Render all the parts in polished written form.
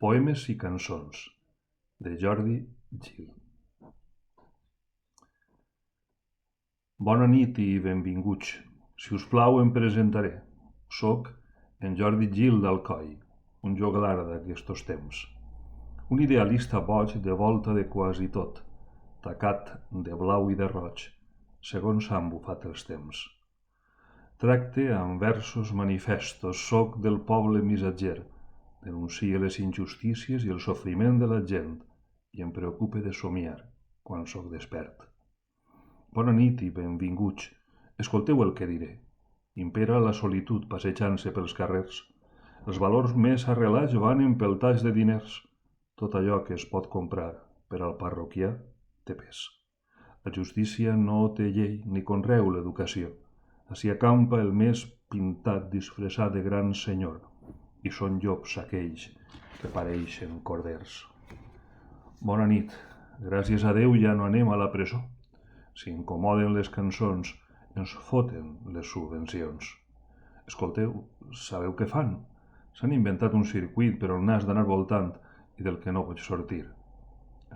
Poemes i cançons, de Jordi Gil. Bona nit i benvinguts. Si us plau em presentaré. Soc en Jordi Gil d'Alcoi, un joglar d'aquestos temps. Un idealista boig de volta de quasi tot, tacat de blau i de roig, segons han bufat els temps. Tracte amb versos manifestos, soc del poble missatger, denuncie les injustícies i el sofriment de la gent i em preocupe de somiar quan soc despert. Bona nit i benvinguts. Escolteu el que diré. Impera la solitud passejant-se pels carrers. Els valors més arrelats van empeltats de diners. Tot allò que es pot comprar per al parroquià té pes. La justícia no té llei ni conreu l'educació. Ací acampa el més pintat disfressat de gran senyor, i són llops aquells que pareixen corders. Bona nit. Gràcies a Déu ja no anem a la presó. Si incomoden les cançons, ens foten les subvencions. Escolteu, sabeu què fan? S'han inventat un circuit per on n'has d'anar voltant i del que no pots sortir.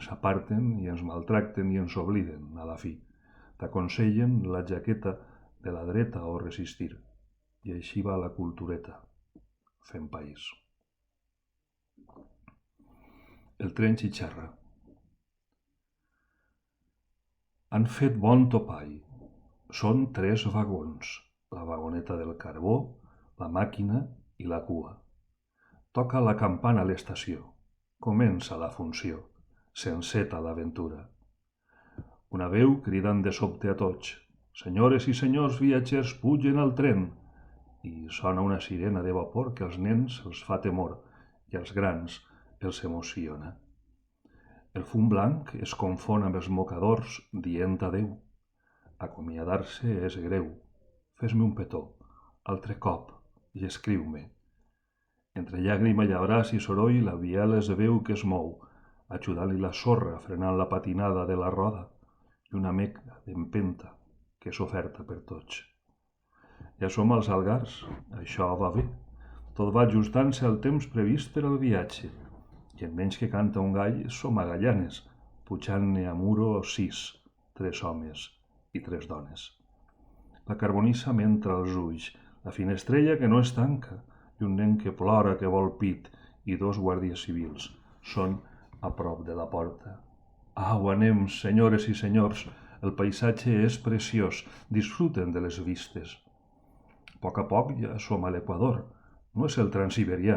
S'aparten i ens maltracten i ens obliden, a la fi. T'aconsellen la jaqueta de la dreta o resistir. I així va la cultureta, fent país. El tren xitxarra. Han fet bon topall. Són 3 vagons, la vagoneta del carbó, la màquina i la cua. Toca la campana a l'estació. Comença la funció. S'enceta l'aventura. Una veu cridant de sobte a tots: senyores i senyors viatgers, pugen al tren. I sona una sirena de vapor que als nens els fa temor i als grans els emociona. El fum blanc es confon amb els mocadors dient adeu. Acomiadar-se és greu. Fes-me un petó, altre cop, i escriu-me. Entre llàgrima i abraç i soroll, la biela es veu que es mou, ajudant-li la sorra frenant la patinada de la roda i una meca d'empenta que és oferta per tots. Ja som als Algars, això va bé. Tot va ajustant-se al temps previst per al viatge. I en menys que canta un gall, som a Gallanes, pujant-ne a Muro 6, 3 homes i 3 dones. La carbonissa m'entra als ulls, la finestrella que no es tanca, i un nen que plora que vol pit, i 2 guàrdies civils són a prop de la porta. Au, anem, senyores i senyors, el paisatge és preciós, disfruten de les vistes. A poc ja som a l'Equador, no és el Transsiberià,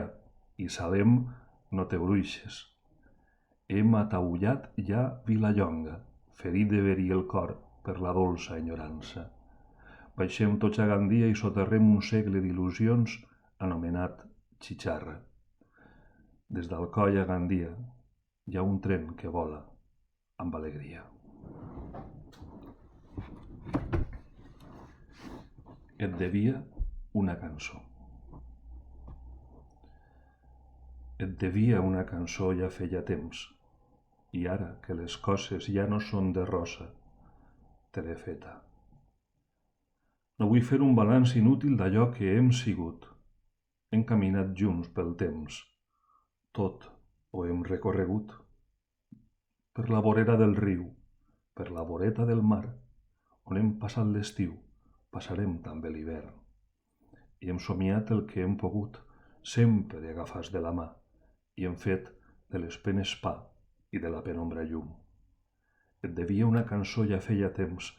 i Salem no té bruixes. Hem ataullat ja Vilallonga, ferit de verí el cor per la dolça enyorança. Baixem tots a Gandia i soterrem un segle d'il·lusions anomenat xitxarra. Des d'Alcoi a Gandia hi ha un tren que vola amb alegria. Et devia una cançó. Et devia una cançó ja feia temps, i ara que les coses ja no són de rosa, te l'he feta. No vull fer un balanç inútil d'allò que hem sigut. Hem caminat junts pel temps. Tot ho hem recorregut. Per la vorera del riu, per la voreta del mar, on hem passat l'estiu, passarem també l'hivern. I hem somiat el que hem pogut, sempre agafats de la mà, i hem fet de les penes pa i de la penombra llum. Et devia una cançó ja feia temps,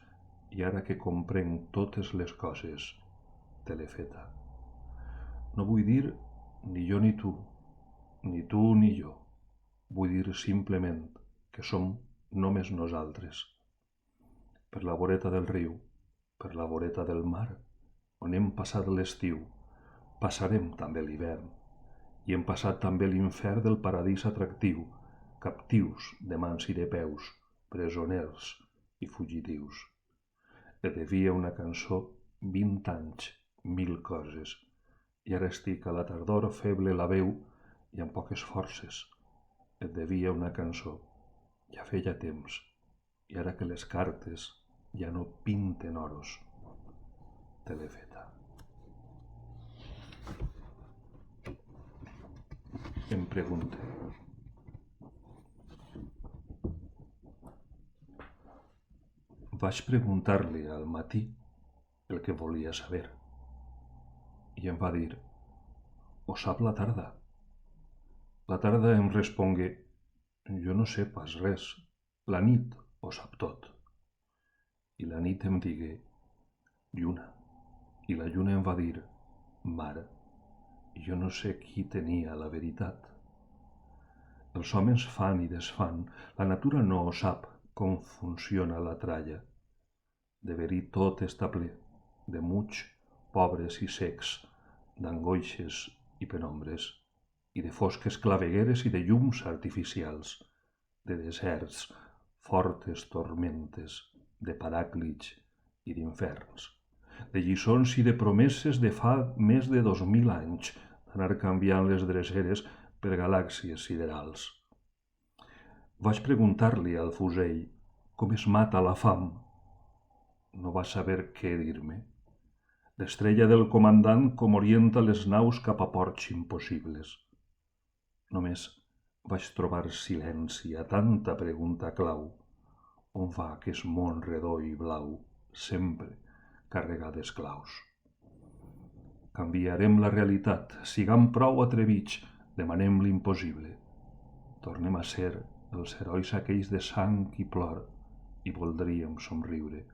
i ara que comprenc totes les coses, te l'he feta. No vull dir ni jo ni tu ni jo. Vull dir simplement que som només nosaltres. Per la voreta del riu, per la voreta del mar, on hem passat l'estiu, passarem també l'hivern, i hem passat també l'infern del paradís atractiu, captius de mans i de peus, presoners i fugitius. Et devia una cançó 20 anys, 1000 coses, i ara estic a la tardor feble la veu i amb poques forces. Et devia una cançó, ja feia temps, i ara que les cartes ja no pinten oros, te l'he feta. em pregunte. Vaig preguntar-li al matí el que volia saber i em va dir: «Ho sap la tarda». La tarda em respongué: «Jo no sé pas res, la nit ho sap tot». I la nit em digué: «Lluna». I la lluna em va dir: «Mare, jo no sé qui tenia la veritat». Els homes fan i desfan, la natura no ho sap com funciona la tralla. De verí tot està ple, de muig, pobres i secs, d'angoixes i penombres, i de fosques clavegueres i de llums artificials, de deserts, fortes tormentes, de paràclits i d'inferns, de lliçons i de promeses de fa més de 2000 anys d'anar canviant les dreceres per galàxies siderals. Vaig preguntar-li al fusell com es mata la fam. No va saber què dir-me. L'estrella del comandant com orienta les naus cap a ports impossibles. Només vaig trobar silenci a tanta pregunta clau. On va aquest món redó i blau, sempre carregat d'esclaus? Canviarem la realitat, sigam prou atrevits, demanem l'impossible. Tornem a ser els herois aquells de sang i plor, i voldríem somriure.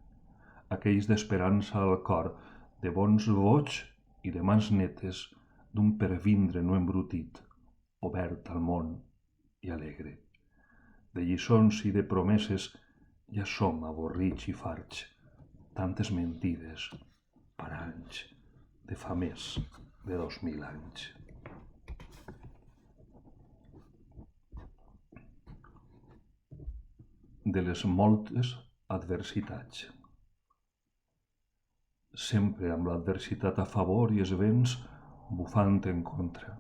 Aquells d'esperança al cor, de bons vots i de mans netes, d'un pervindre no embrutit, obert al món i alegre. De lliçons i de promeses ja som avorrits i farts, tantes mentides, paranys, de fa més de 2000 anys. De les moltes adversitats. Sempre amb l'adversitat a favor i els vents bufant en contra.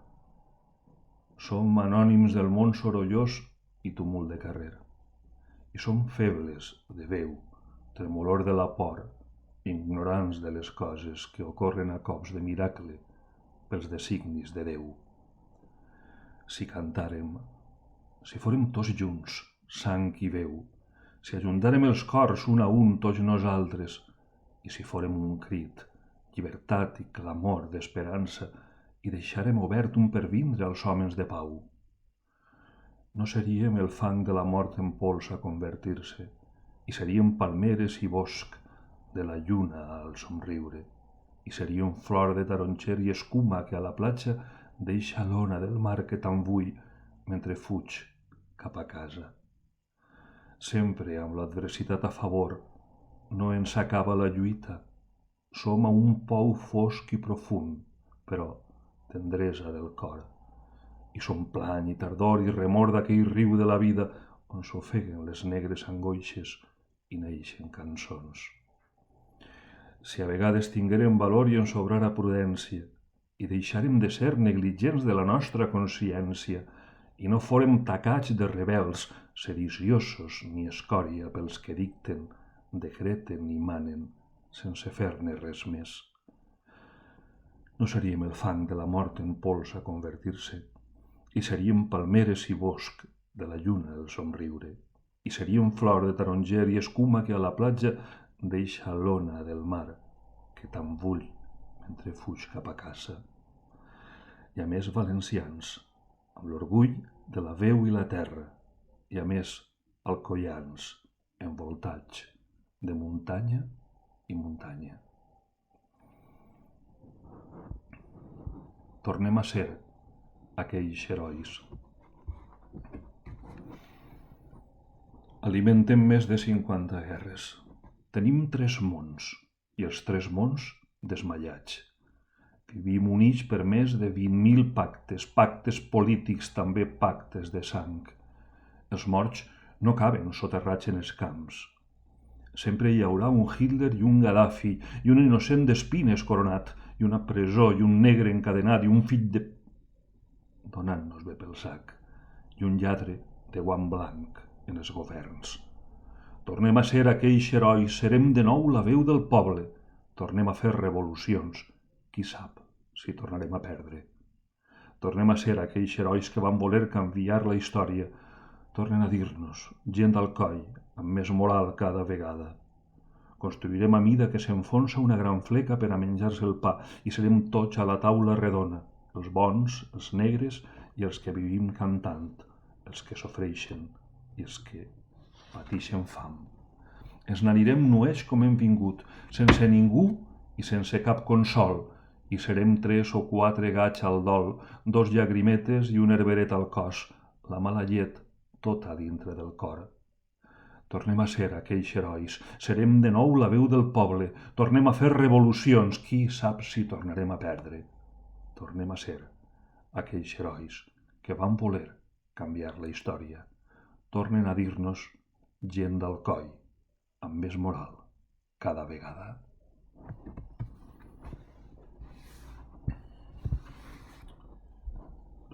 Som anònims del món sorollós i tumult de carrer. I som febles de veu, tremolor de la por, ignorants de les coses que ocorren a cops de miracle pels designis de Déu. Si cantàrem, si fórem tots junts, sang i veu, si ajuntàrem els cors un a un tots nosaltres, i si fórem un crit, llibertat i clamor d'esperança, i deixàrem obert un pervindre als homes de pau. No seríem el fang de la mort en pols a convertir-se, i seríem palmeres i bosc de la lluna al somriure, i seríem flor de taronger i escuma que a la platja deixa l'ona del mar que tant vull mentre fuig cap a casa. Sempre amb l'adversitat a favor, no ens acaba la lluita. Som a un pou fosc i profund, però tendresa del cor. I som plany i tardor i remor d'aquell riu de la vida on s'ofeguen les negres angoixes i neixen cançons. Si a vegades tinguérem valor i ens sobrara prudència, i deixarem de ser negligents de la nostra consciència, i no fórem tacats de rebels, sediciosos ni escòria pels que dicten, decreten i manen, sense fer-ne res més. No seríem el fang de la mort en pols a convertir-se, i seríem palmeres i bosc de la lluna el somriure, i seríem flor de taronger i escuma que a la platja deixa l'ona del mar, que tant vull mentre fuig cap a casa. I a més valencians, amb l'orgull de la veu i la terra, i a més alcoians, envoltats de muntanya i muntanya. Tornem a ser aquells herois. Alimentem més de 50 guerres. Tenim 3 mons, i els 3 mons desmaiats. Vivim units per més de 20.000 pactes, pactes polítics, també pactes de sang. Els morts no caben soterrats en els camps. Sempre hi haurà un Hitler i un Gaddafi, i un innocent d'espines coronat, i una presó, i un negre encadenat, i un fill de... donant-nos bé pel sac, i un lladre de guant blanc en els governs. Tornem a ser aquells herois, serem de nou la veu del poble, tornem a fer revolucions, qui sap si tornarem a perdre. Tornem a ser aquells herois que van voler canviar la història. Tornen a dir-nos, gent al coll, amb més moral cada vegada. Construirem a mida que s'enfonsa una gran fleca per a menjar-se el pa i serem tots a la taula redona, els bons, els negres i els que vivim cantant, els que s'ofreixen i els que pateixen fam. Ens n'anirem nuets com hem vingut, sense ningú i sense cap consol, i serem 3 o 4 gats al dol, 2 llagrimetes i un herberet al cos, la mala llet tota dintre del cor. Tornem a ser aquells herois, serem de nou la veu del poble, tornem a fer revolucions, qui sap si tornarem a perdre. Tornem a ser aquells herois que van voler canviar la història. Tornen a dir-nos gent d'Alcoi, amb més moral cada vegada.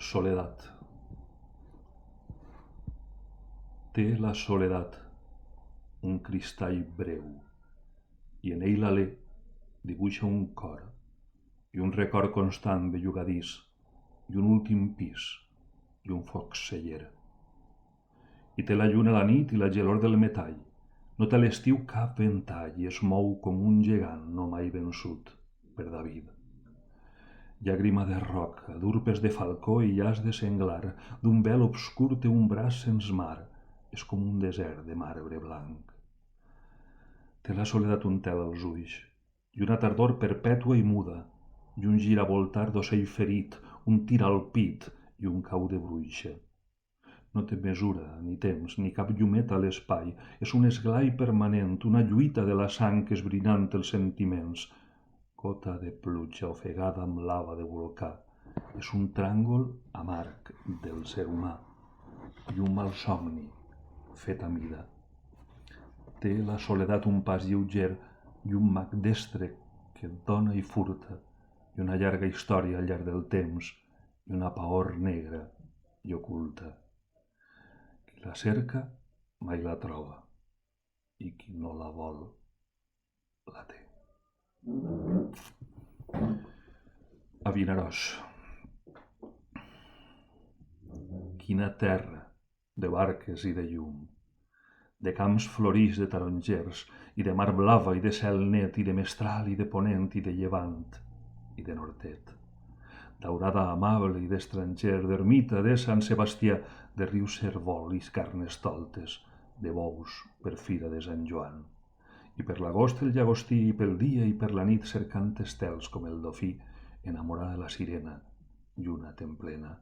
Soledat. Té la soledat un cristall breu, i en ell l'alè dibuixa un cor, i un record constant bellugadís, i un últim pis, i un foc celler. I té la lluna a la nit i la gelor del metall. No té a l'estiu cap ventall i es mou com un gegant no mai vençut per David. Llàgrima de roca, d'urpes de falcó i llaç de senglar, d'un vel obscur té un braç sens mar, és com un desert de marbre blanc. Té la soledat un tel als ulls, i una tardor perpètua i muda, i un giravoltar d'ocell ferit, un tir al pit i un cau de bruixa. No té mesura, ni temps, ni cap llumet a l'espai, és un esglai permanent, una lluita de la sang esbrinant els sentiments. Gota de pluja ofegada amb lava de volcà, és un tràngol amarg del ser humà i un malsomni fet a mida. Té la soledat un pas lleuger i un mag destre que dona i furta, i una llarga història al llarg del temps, i una paor negra i oculta. Qui la cerca mai la troba, i qui no la vol la té. A Vinaròs. Quina terra de barques i de llum, de camps florits de tarongers, i de mar blava i de cel net, i de mestral i de ponent i de llevant i de nord-est. Daurada amable i d'estranger, d'ermita, de Sant Sebastià, de riu Cervol i carnestoltes, de bous per fira de Sant Joan. I per l'agost el llagostí, i pel dia i per la nit cercant estels com el dofí, enamorada de la sirena, lluna templena.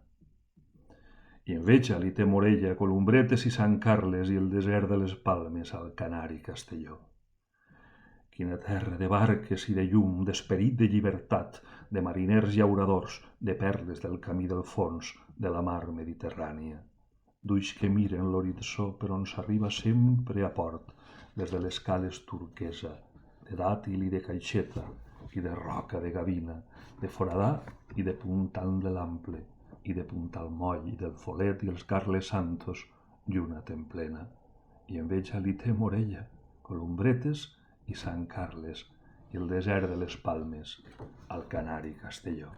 I en Vétxal i té Morella, Columbretes i Sant Carles i el desert de les Palmes, al Canari Castelló. Quina terra de barques i de llum, d'esperit de llibertat, de mariners llauradors, de perles del camí del fons, de la mar Mediterrània. D'ulls que miren l'horitzó per on s'arriba sempre a port, des de les cales turquesa, de dàtil i de caixeta, i de roca de gavina, de foradà i de puntal de l'ample, i de puntal moll, i del folet i els Carles Santos, lluna templena. I en Vétxal i té Morella, Columbretes i Sant Carles, i el desert de les Palmes, al Canari Castelló.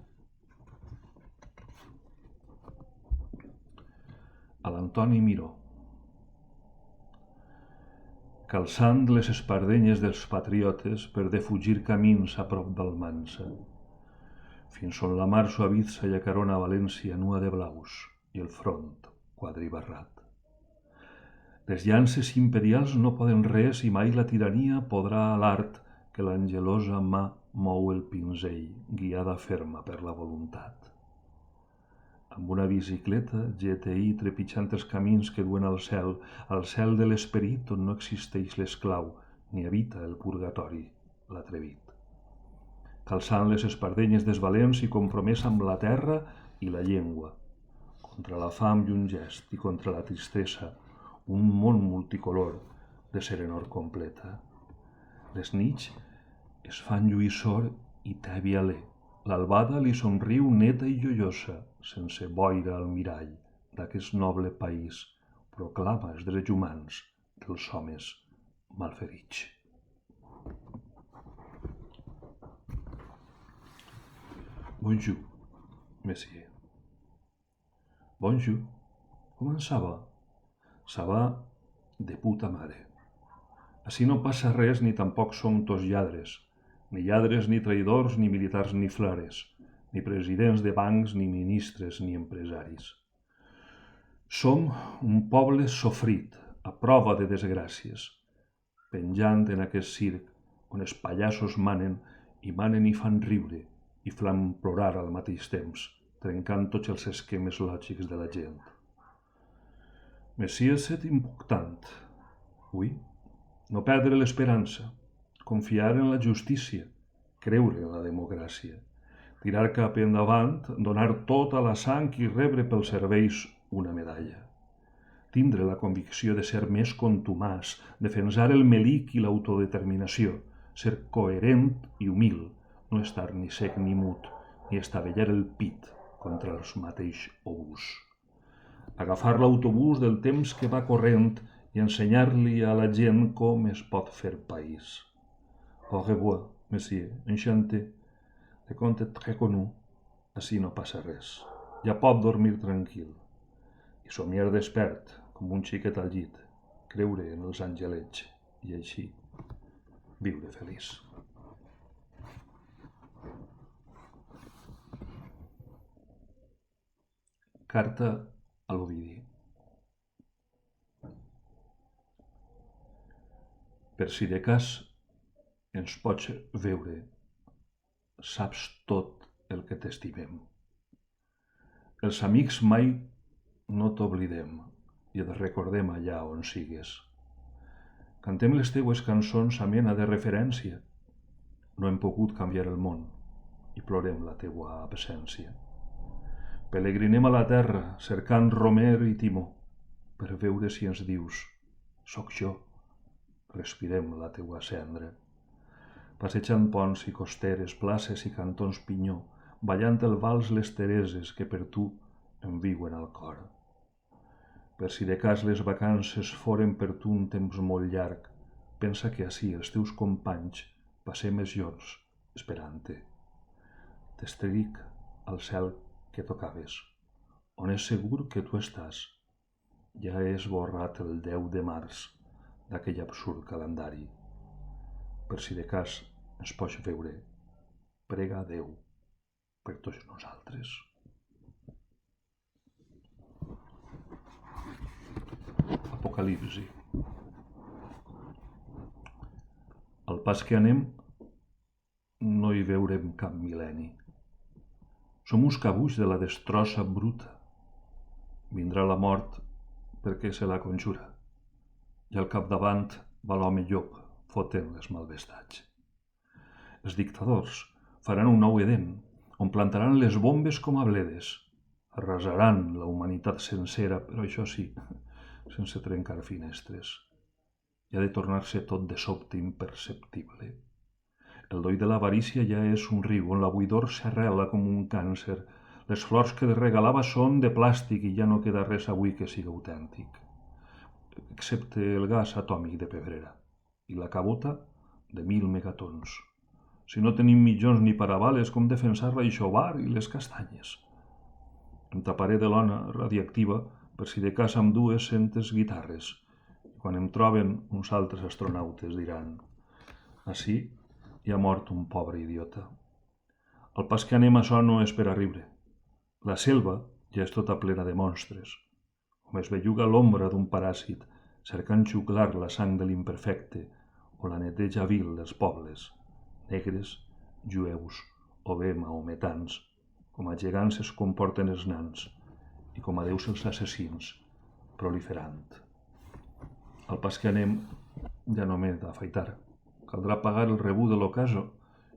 A l'Antoni Miró. Calçant les espardenyes dels patriotes per defugir camins a prop d'Almansa, fins on la mar suavitza i acarona València nua de blaus i el front quadribarrat. Les llances imperials no poden res i mai la tirania podrà a l'art que l'angelosa mà mou el pinzell, guiada ferma per la voluntat. Amb una bicicleta, GTI, trepitjant els camins que duen al cel de l'esperit on no existeix l'esclau, ni habita el purgatori, l'atrevit. Calçant les espardenyes dels valents i compromès amb la terra i la llengua, contra la fam i un gest, i contra la tristesa, un món multicolor de serenor completa. Les nits es fan lluïssor i tèbia alè. L'albada li somriu neta i joiosa, sense boira al mirall d'aquest noble país, proclama els drets humans dels homes malferits. Bonjour, monsieur. Bonjour. Com ça va? Ça va de puta mare. Ací no passa res ni tampoc som tots lladres. Ni lladres, ni traïdors, ni militars, ni flares. Ni presidents de bancs, ni ministres, ni empresaris. Som un poble sofrit, a prova de desgràcies, penjant en aquest circ on els pallassos manen i fan riure i fan plorar al mateix temps, trencant tots els esquemes lògics de la gent. Messies c'est important. Oui, no perdre l'esperança, confiar en la justícia, creure en la democràcia, tirar cap endavant, donar tota la sang i rebre pels serveis una medalla. Tindre la convicció de ser més contumaç, defensar el melic i l'autodeterminació, ser coherent i humil, no estar ni sec ni mut, ni estavellar el pit contra els mateixos obús. Agafar l'autobús del temps que va corrent i ensenyar-li a la gent com es pot fer país. Au revoir, monsieur, enchanté. Le compte est très connu. Ací no passa res. Ja pot dormir tranquil. I somiar despert, com un xiquet al llit, creure en els angelets i així viure feliç. Carta a l'Ovidi. Per si de cas ens pots veure, saps tot el que t'estimem. Els amics mai no t'oblidem i et recordem allà on sigues. Cantem les teues cançons a mena de referència. No hem pogut canviar el món i plorem la teua absència. Pelegrinem a la terra cercant romer i timó per veure si ens dius «Soc jo». Respirem la teua cendra. Passejant ponts i costeres, places i cantons pinyó, ballant el vals les Tereses que per tu em viuen al cor. Per si de cas les vacances foren per tu un temps molt llarg, pensa que ací els teus companys passem els jorns esperant-te. T'estric al cel que tocaves, on és segur que tu estàs. Ja he esborrat el 10 de març d'aquell absurd calendari. Per si de cas ens pots veure, prega a Déu per tots nosaltres. Apocalipsi. Al pas que anem, no hi veurem cap mil·lenni. Som uns cabuix de la destrossa bruta. Vindrà la mort perquè se la conjura. I al capdavant va l'home llop fotent les malvestats. Els dictadors faran un nou Edén, on plantaran les bombes com a bledes. Arrasaran la humanitat sencera, però això sí, sense trencar finestres. I ha de tornar-se tot de sobte imperceptible. El doi de l'avarícia ja és un riu on la buidor s'arrela com un càncer. Les flors que regalava són de plàstic i ja no queda res avui que sigui autèntic. Excepte el gas atòmic de pebrera i la cabota de 1000 megatons. Si no tenim mitjons ni parabales, com defensar l'aixovar i les castanyes? Em taparé de lona radiactiva per si de cas amb dues centes guitarres. I quan em troben, uns altres astronautes diran «Ací hi ha mort un pobre idiota». Al pas que anem, això no és per a riure. La selva ja és tota plena de monstres. Com es belluga l'ombra d'un paràsit, cercant xuclar la sang de l'imperfecte o la neteja vil dels pobles, negres, jueus o bé maometans, com a gegants es comporten els nans i com a déus els assassins, proliferant. Al pas que anem, ja no m'he d'afaitar. Caldrà pagar el rebut de l'ocaso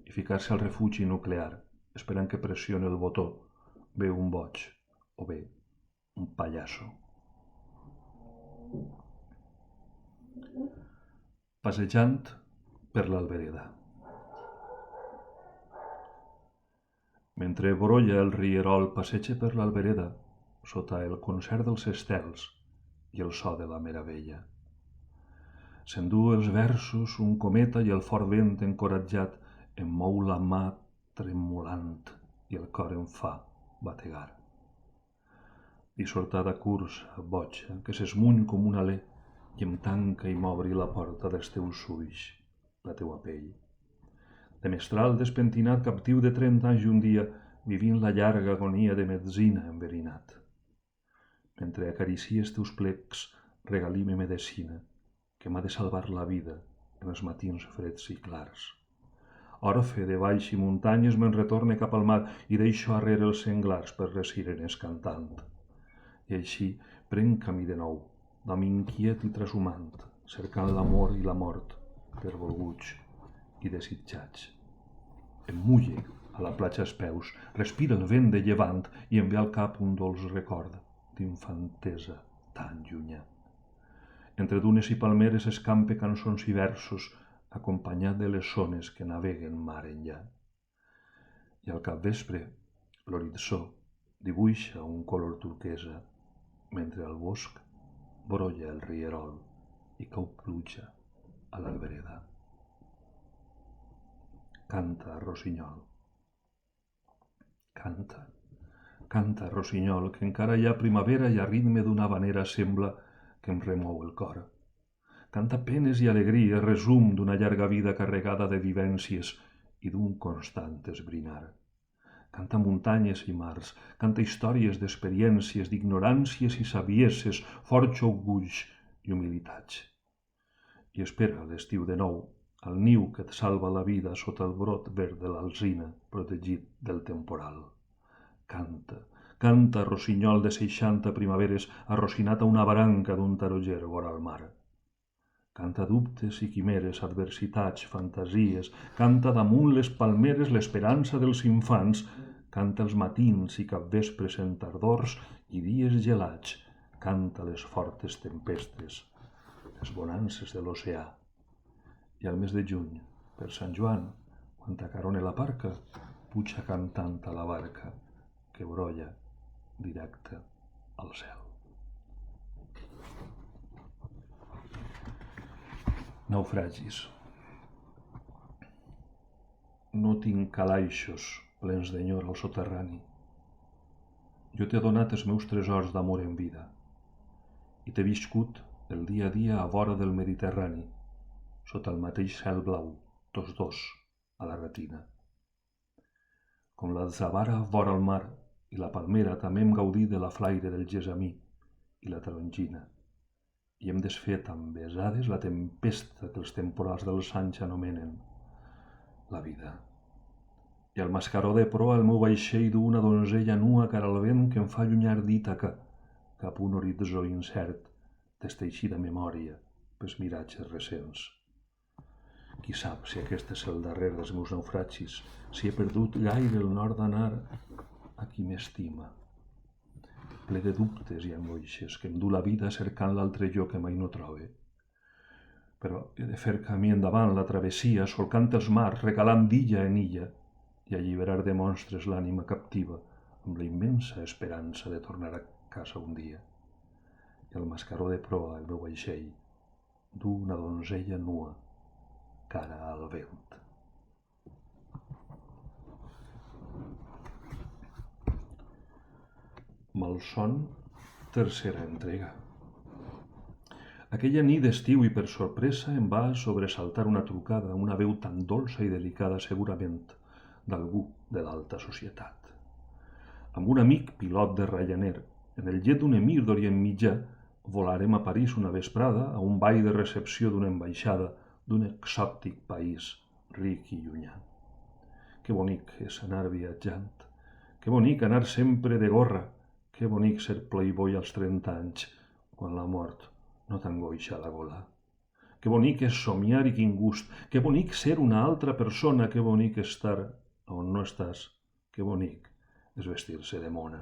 i ficar-se al refugi nuclear, esperant que pressioni el botó, bé un boig o bé un pallasso. Passejant per l'Albereda. Mentre brolla el rierol passeja per l'Albereda, sota el concert dels estels i el so de la meravella. S'endú els versos un cometa i el fort vent encoratjat em mou la mà tremolant i el cor em fa bategar. dissortada cursa, boja, que s'esmuny com un alè i em tanca i m'obri la porta dels teus ulls, la teua pell. De mestral despentinat, captiu de 30 anys i un dia, vivint la llarga agonia de metzina enverinat. Mentre acaricies teus plecs, regalime medecina, que m'ha de salvar la vida en els matins freds i clars. Orfe de valls i muntanyes me'n retorne cap al mar i deixo arrere els senglars per les sirenes cantant. I així prenc camí de nou, d'home inquiet i trashumant, cercant l'amor i la mort, pervolguts i desitjats. Em mulle a la platja als peus, respira el vent de llevant i em ve al cap un dolç record d'infantesa tan llunyà. Entre dunes i palmeres escampe cançons i versos, acompanyat de les ones que naveguen mar enllà. I al capvespre, l'horitzó dibuixa un color turquesa, mentre al bosc brolla el rierol i cau pluja a l'albereda. Canta, rossinyol. Canta, canta, rossinyol, que encara hi ha primavera i a ritme d'una havanera sembla que em remou el cor. Canta penes i alegria, resum d'una llarga vida carregada de vivències i d'un constant esbrinar. Canta muntanyes i mars, canta històries d'experiències, d'ignoràncies i savieses, forts orgulls i humilitats. I espera l'estiu de nou, al niu que et salva la vida sota el brot verd de l'alzina, protegit del temporal. Canta, canta, rossinyol de 60 primaveres, arrocinat a una branca d'un taroger vora al mar. Canta dubtes i quimeres, adversitats, fantasies, canta damunt les palmeres l'esperança dels infants, canta els matins i capvespres en tardors i dies gelats, canta les fortes tempestes, les bonances de l'oceà. I al mes de juny, per Sant Joan, quan t'acarone la parca, puja cantant a la barca que brolla directe al cel. Naufragis. No tinc calaixos plens d'enyor al soterrani. Jo t'he donat els meus tresors d'amor en vida i t'he viscut el dia a dia a vora del Mediterrani, sota el mateix cel blau, tots dos, a la retina. Com la zavara vora el mar i la palmera també hem gaudit de la flaire del gessamí i la tarongina, i hem desfet amb besades la tempesta que els temporals dels anys anomenen la vida. I al mascaró de proa el meu vaixell du una donzella nua cara al vent que em fa allunyar d'Ítaca cap un horitzó incert d'esteixida memòria pels miratges recents. Qui sap si aquest és el darrer dels meus naufragis, si he perdut gaire el nord d'anar a qui m'estima. Ple de dubtes i angoixes que em du la vida cercant l'altre jo que mai no trobe. Però he de fer camí endavant la travessia, solcant els mars, recalant d'illa en illa, i alliberar de monstres l'ànima captiva amb la immensa esperança de tornar a casa un dia. I al mascaró de proa, el meu vaixell, du una donzella nua cara al vent. Malson, tercera entrega. Aquella nit d'estiu i per sorpresa em va sobresaltar una trucada, una veu tan dolça i delicada segurament d'algú de l'alta societat. Amb un amic pilot de Ryanair, en el llet d'un emir d'Orient Mitjà, volarem a París una vesprada a un ball de recepció d'una ambaixada d'un exòtic país ric i llunyà. Que bonic és anar viatjant, que bonic anar sempre de gorra, que bonic ser playboy als 30 anys, quan la mort no t'angoixa la gola. Que bonic és somiar i quin gust, que bonic ser una altra persona, que bonic estar on no estàs, que bonic és vestir-se de mona.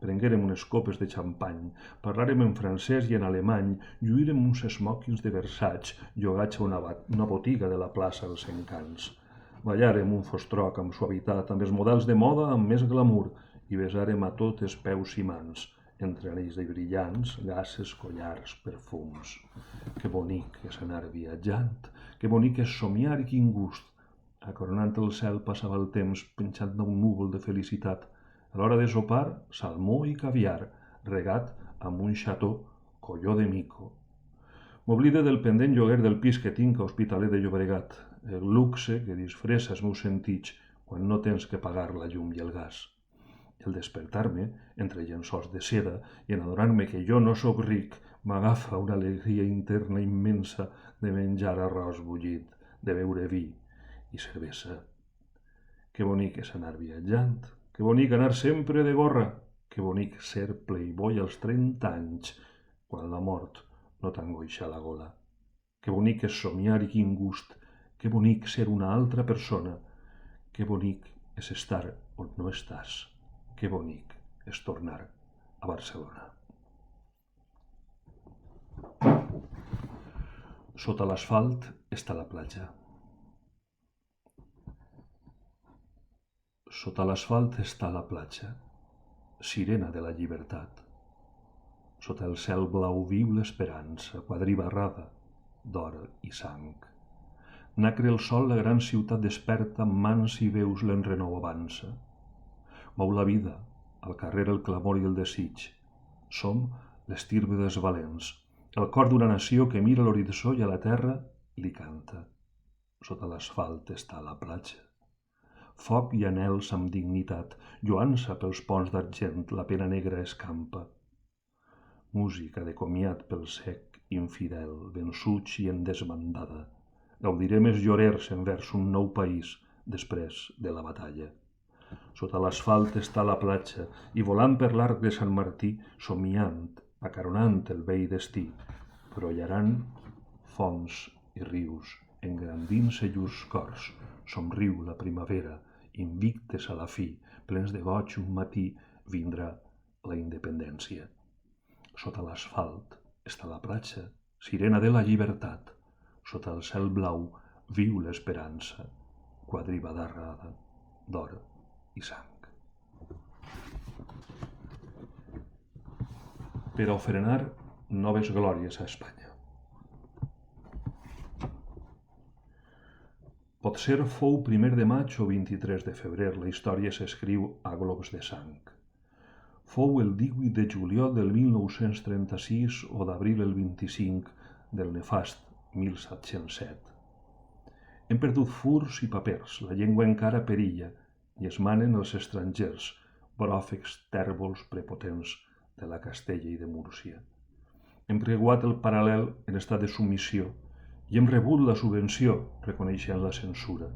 Prenguérem unes copes de xampany, parlàrem en francès i en alemany, lluírem uns smokings de Versace llogats a una botiga de la plaça dels Encants. Ballàrem un fostroc amb suavitat, amb els models de moda amb més glamour, i besàrem a totes peus i mans, entre anells de brillants, gasses, collars, perfums. Que bonic és anar viatjant, que bonic és somiar i quin gust. Acoronant el cel passava el temps penjant d'un núvol de felicitat. A l'hora de sopar, salmó i caviar. regat amb un xató colló de mico. M'oblide del pendent lloguer del pis que tinc a Hospitalet de Llobregat, el luxe que disfressa els meus sentits quan no tens que pagar la llum i el gas. El despertar-me entre llençols de seda i en adonar-me que jo no sóc ric, m'agafa una alegria interna immensa de menjar arròs bullit, de beure vi i cervesa. Que bonic és anar viatjant, que bonic anar sempre de gorra, que bonic ser playboy als 30 anys, quan la mort no t'angoixa la gola. Que bonic és somiar i quin gust, que bonic ser una altra persona, que bonic és estar on no estàs, que bonic és tornar a Barcelona. Sota l'asfalt està la platja. Sota l'asfalt està la platja, sirena de la llibertat. Sota el cel blau viu l'esperança, quadribarrada d'or i sang. Nacre el sol, la gran ciutat desperta, amb mans i veus l'enrenou avança. Mou la vida, al carrer el clamor i el desig. Som l'estirpe dels valents, el cor d'una nació que mira l'horitzó i a la terra li canta. Sota l'asfalt està la platja. Foc i anels amb dignitat, lloança pels ponts d'argent, la pena negra escampa. Música de comiat pel sec infidel, vençuts i en desbandada. Gaudirem els llorers envers un nou país després de la batalla. Sota l'asfalt està la platja i volant per l'arc de Sant Martí, somiant, acaronant el vell destí, brollaran fonts i rius, engrandint-se llurs cors, somriu la primavera, invictes a la fi, plens de goig un matí, vindrà la independència. Sota l'asfalt està la platja, sirena de la llibertat. Sota el cel blau viu l'esperança, quadribarrada d'or i sang. Per a ofrenar noves glòries a Espanya. Potser fou 1 de maig o 23 de febrer, la història s'escriu a globs de sang. Fou el 18 de juliol del 1936 o d'abril el 25 del nefast 1707. Hem perdut furs i papers, la llengua encara perilla, i es manen els estrangers, bròfecs tèrbols prepotents de la Castella i de Múrcia. Hem creuat el paral·lel en estat de submissió i hem rebut la subvenció, reconeixent la censura.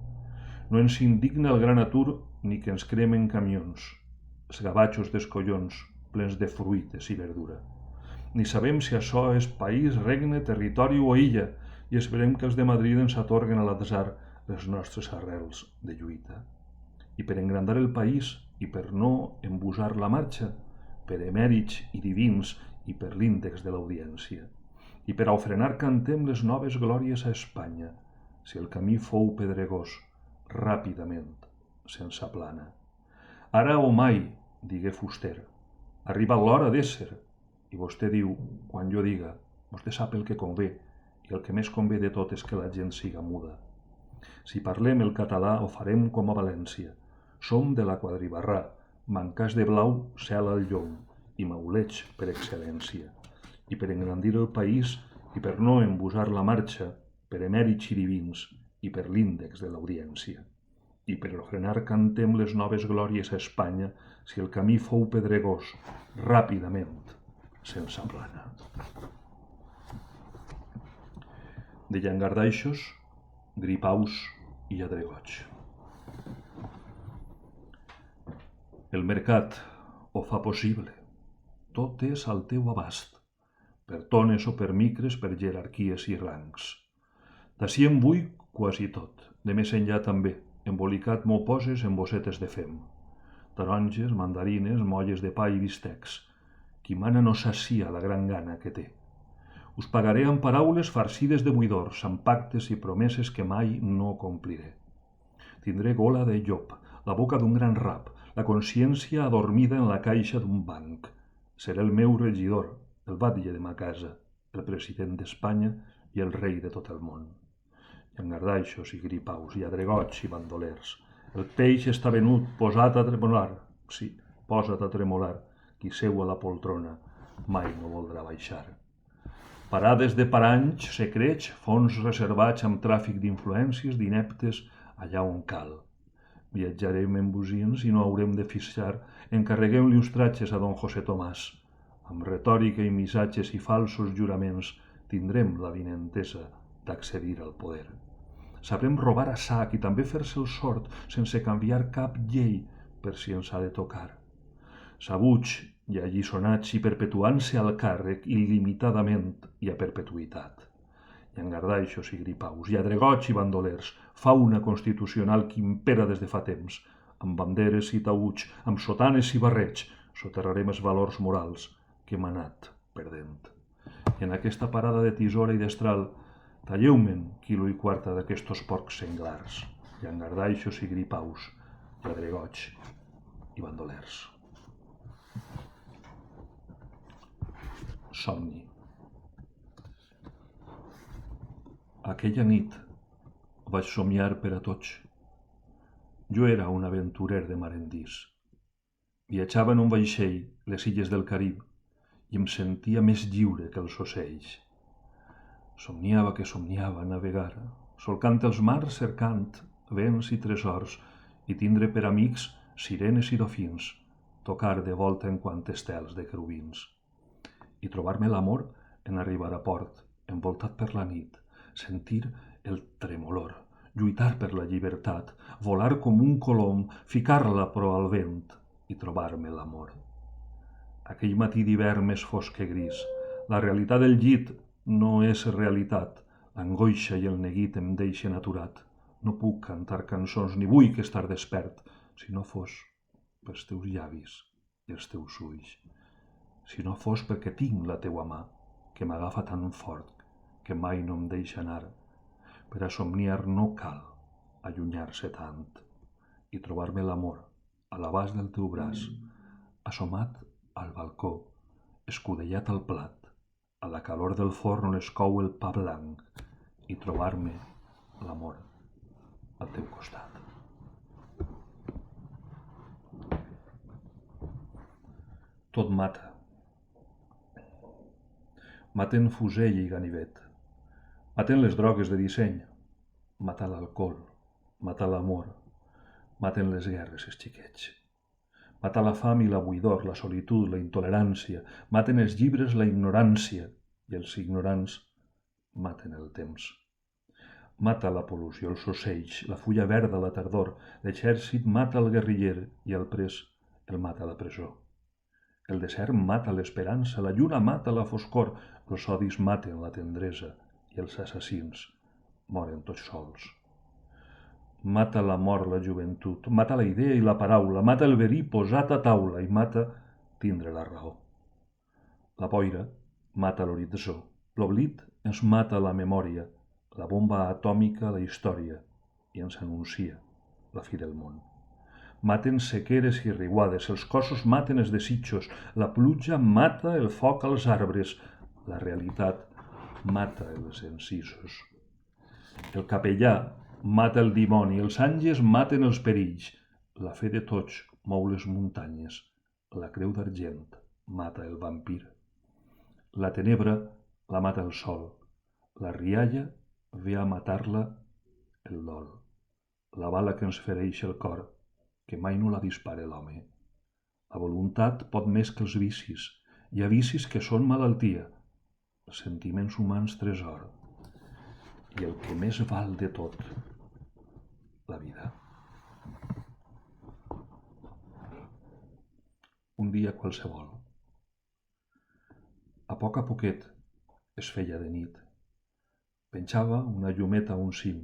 No ens indigna el gran atur ni que ens cremen camions, els gavatxos dels collons plens de fruites i verdura. Ni sabem si això és país, regne, territori o illa, i esperem que els de Madrid ens atorguen a l'atzar les nostres arrels de lluita. I per engrandar el país i per no embusar la marxa, per emèrits i divins i per l'índex de l'audiència. I per a ofrenar cantem les noves glòries a Espanya, si el camí fou pedregós, ràpidament se'ns aplana. Ara o mai, digué Fuster, arriba l'hora d'ésser, i vostè diu, quan jo diga, vostè sap el que convé, i el que més convé de tot és que la gent siga muda. Si parlem el català ho farem com a València. Som de la quadribarrà, mancats de blau, cel al llom, i maulets per excel·lència. I per engrandir el país i per no embusar la marxa, per emèrits i divins i per l'índex de l'audiència. I per ofrenar cantem les noves glòries a Espanya, si el camí fou pedregós, ràpidament se'ns aplana. De llangardaixos, gripaus i lladregoig. El mercat ho fa possible. Tot és al teu abast, per tones o per micres, per jerarquies i rangs. D'ací en vull quasi tot, de més enllà també, embolicat m'ho poses en bossetes de fem. Taronges, mandarines, molles de pa i bistecs. Qui mana no sacia la gran gana que té. Us pagaré amb paraules farcides de buidors, amb pactes i promeses que mai no compliré. Tindré gola de llop, la boca d'un gran rap, la consciència adormida en la caixa d'un banc. Seré el meu regidor, el batlle de ma casa, el president d'Espanya i el rei de tot el món. Llangardaixos i gripaus, lladregots i bandolers. El peix està venut, posat a tremolar. Sí, posa't a tremolar. qui seu a la poltrona mai no voldrà baixar. Parades de paranys secrets, fons reservats amb tràfic d'influències d'ineptes allà on cal. Viatjarem en busins i no haurem de fixar, encarreguem-li uns tratges a don José Tomàs. Amb retòrica i missatges i falsos juraments tindrem la vinentesa d'accedir al poder. Sabrem robar a sac i també fer-se el sord sense canviar cap llei per si ens ha de tocar. Sabuts i alliçonats i perpetuant-se al càrrec il·limitadament i a perpetuïtat. Llangardaixos i gripaus, lladregots i bandolers, fauna constitucional que impera des de fa temps, amb banderes i taüts, amb sotanes i barrets, soterrarem els valors morals que hem anat perdent. I en aquesta parada de tisora i destral, talleu-me'n quilo i quarta d'aquestos porcs senglars, llangardaixos i gripaus, lladregots i bandolers. Somni. Aquella nit vaig somiar per a tots. Jo era un aventurer de mar endins. Viatjava en un vaixell les illes del Carib i em sentia més lliure que els ocells. Somniava navegar, solcant els mars cercant vents i tresors i tindre per amics sirenes i dofins, tocar de volta en quant estels de querubins. I trobar-me l'amor en arribar a port, envoltat per la nit, sentir el tremolor, lluitar per la llibertat, volar com un colom, ficar la proa al vent i trobar-me l'amor. Aquell matí d'hivern més fosc que gris, la realitat del llit no és realitat, l'angoixa i el neguit em deixen aturat. No puc cantar cançons ni vull estar despert, si no fos pels teus llavis i els teus ulls. Si no fos perquè tinc la teua mà, que m'agafa tan fort, que mai no em deixa anar. Per a somniar no cal allunyar-se tant i trobar-me l'amor a l'abast del teu braç, assomat al balcó, escudellat al plat, a la calor del forn on es cou el pa blanc, i trobar-me l'amor al teu costat. Tot mata. Maten fusell i ganivet. Maten les drogues de disseny. Mata l'alcohol. Mata l'amor. Maten les guerres, els xiquets. Mata la fam i la buidor, la solitud, la intolerància. Maten els llibres, la ignorància. I els ignorants maten el temps. Mata la pol·lució, els ocells, la fulla verda, la tardor. L'exèrcit mata el guerriller i el pres el mata a la presó. El desert mata l'esperança, la lluna mata la foscor, els odis maten la tendresa i els assassins moren tots sols. Mata la mort la joventut, mata la idea i la paraula, mata el verí posat a taula i mata tindre la raó. La boira mata l'horitzó, l'oblit ens mata la memòria, la bomba atòmica la història i ens anuncia la fi del món. Maten sequeres i riuades, els cossos maten els desitjos, la pluja mata el foc als arbres, la realitat mata els encisos. El capellà mata el dimoni, els àngels maten els perills, la fe de tots mou les muntanyes, la creu d'argent mata el vampir. La tenebra la mata el sol, la rialla ve a matar-la el dol, la bala que ens fereix el cor, que mai no la dispara l'home. La voluntat pot més que els vicis. Hi ha vicis que són malaltia, els sentiments humans tresor, i el que més val de tot, la vida. Un dia qualsevol. A poquet es feia de nit. Penjava una llumeta a un cim.